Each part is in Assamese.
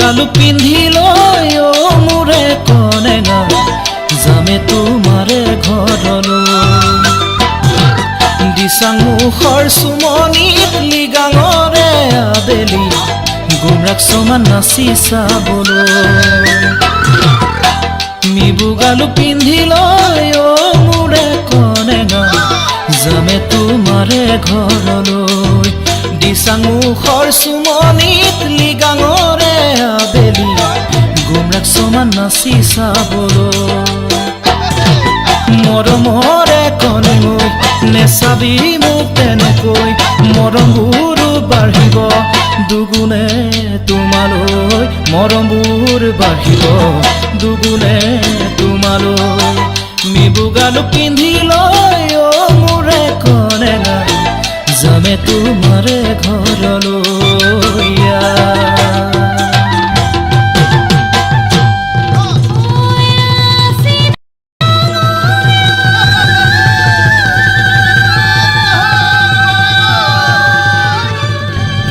গালু পিন্ধি লৈ মোৰে কনেঙা যামে তোমাৰে ঘৰলৈ দিচাং মুখৰ চুমনিত লিগাঙৰে আবেলি গুমৰাক সমান নাচি চাবলৈ মিবু গালু পিন্ধি লৈ মোৰে কনেঙা যামে তোমাৰে ঘৰলৈ দিচাং মুখৰ চুমনিত লিগাঙৰে আবেলি গুমৰাক সমান নাচি চাবলৈ মৰমৰে কনেঙৈ নেচাবি মোক তেনেকৈ মৰমবোৰ বাঢ়িব দুগুণে তোমালৈ মৰমবোৰ বাঢ়িব দুগুণে তোমালৈ মিবু গালু পিন্ধি লৈ মোৰে কনেঙা যামে তোমাৰে ঘৰলৈ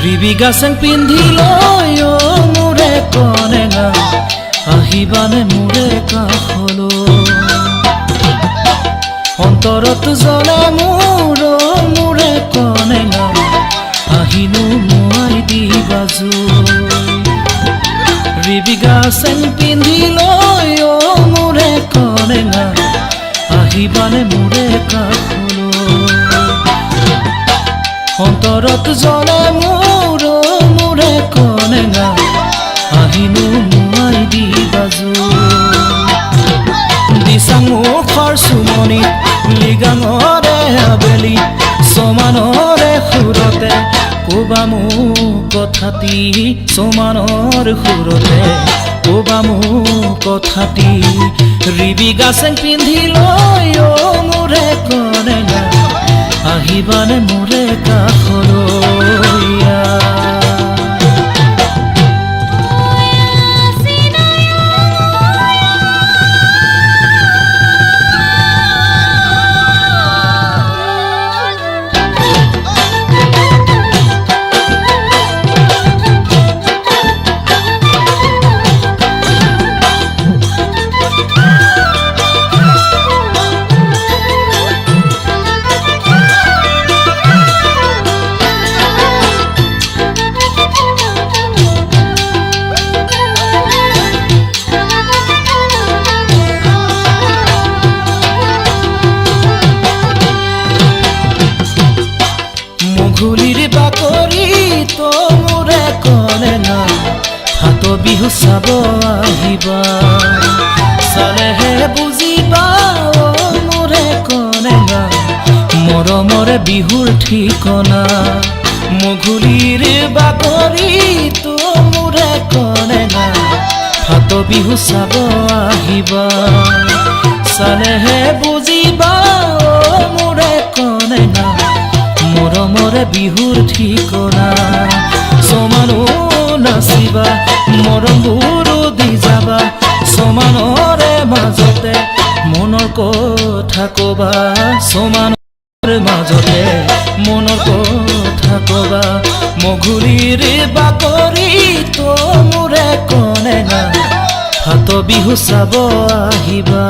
ৰিবি গাছেং পিন্ধি লৈ মোৰে কনেঙা আহিবানে মোৰে কাষলৈ অন্তৰত জ্বলে মোৰে কনেঙা আহিনো মোৱাই দিবা জুই ৰিবি গাছেং পিন্ধি লৈ মোৰে কনেঙা আহিবানে মোৰে কাষলৈ অন্তৰত জ্বলে মোৰে কনেঙা আহিনো মোৱাই দিবা জুই দিচাং মুখৰ চুমনিত লিগাঙৰে আবেলি সমানৰে সুৰতে কবা মোক কথাটি সমানৰ সুৰতে কবা মোক কথাটি ৰিবি গাছেং পিন্ধি লৈ মোৰে কনেঙা আহিবানে মোৰে কাষলৈ ঘুলিৰ বাকৰি তো মোৰে কনেঙা হাত বিহু চাব আহিবা চালেহে বুজিবা মোৰে কনেঙা মৰমৰে বিহুৰ ঠিকনা মঘুলিৰ বাকৰি তো মোৰে কনেঙা হাত বিহু চাব আহিবা চালেহে বুজিবা মোৰে কনেঙা মৰমৰে বিহুৰ ঠিকনা সমানো নাচিবা মৰমবোৰ দি যাবা সমানৰে মাজতে মনৰ কথা কবা সমানৰ মাজতে মনৰ কথা কবা মঘুলিৰ বাকৰি তো মোৰে কনেঙা হাত বিহু চাব আহিবা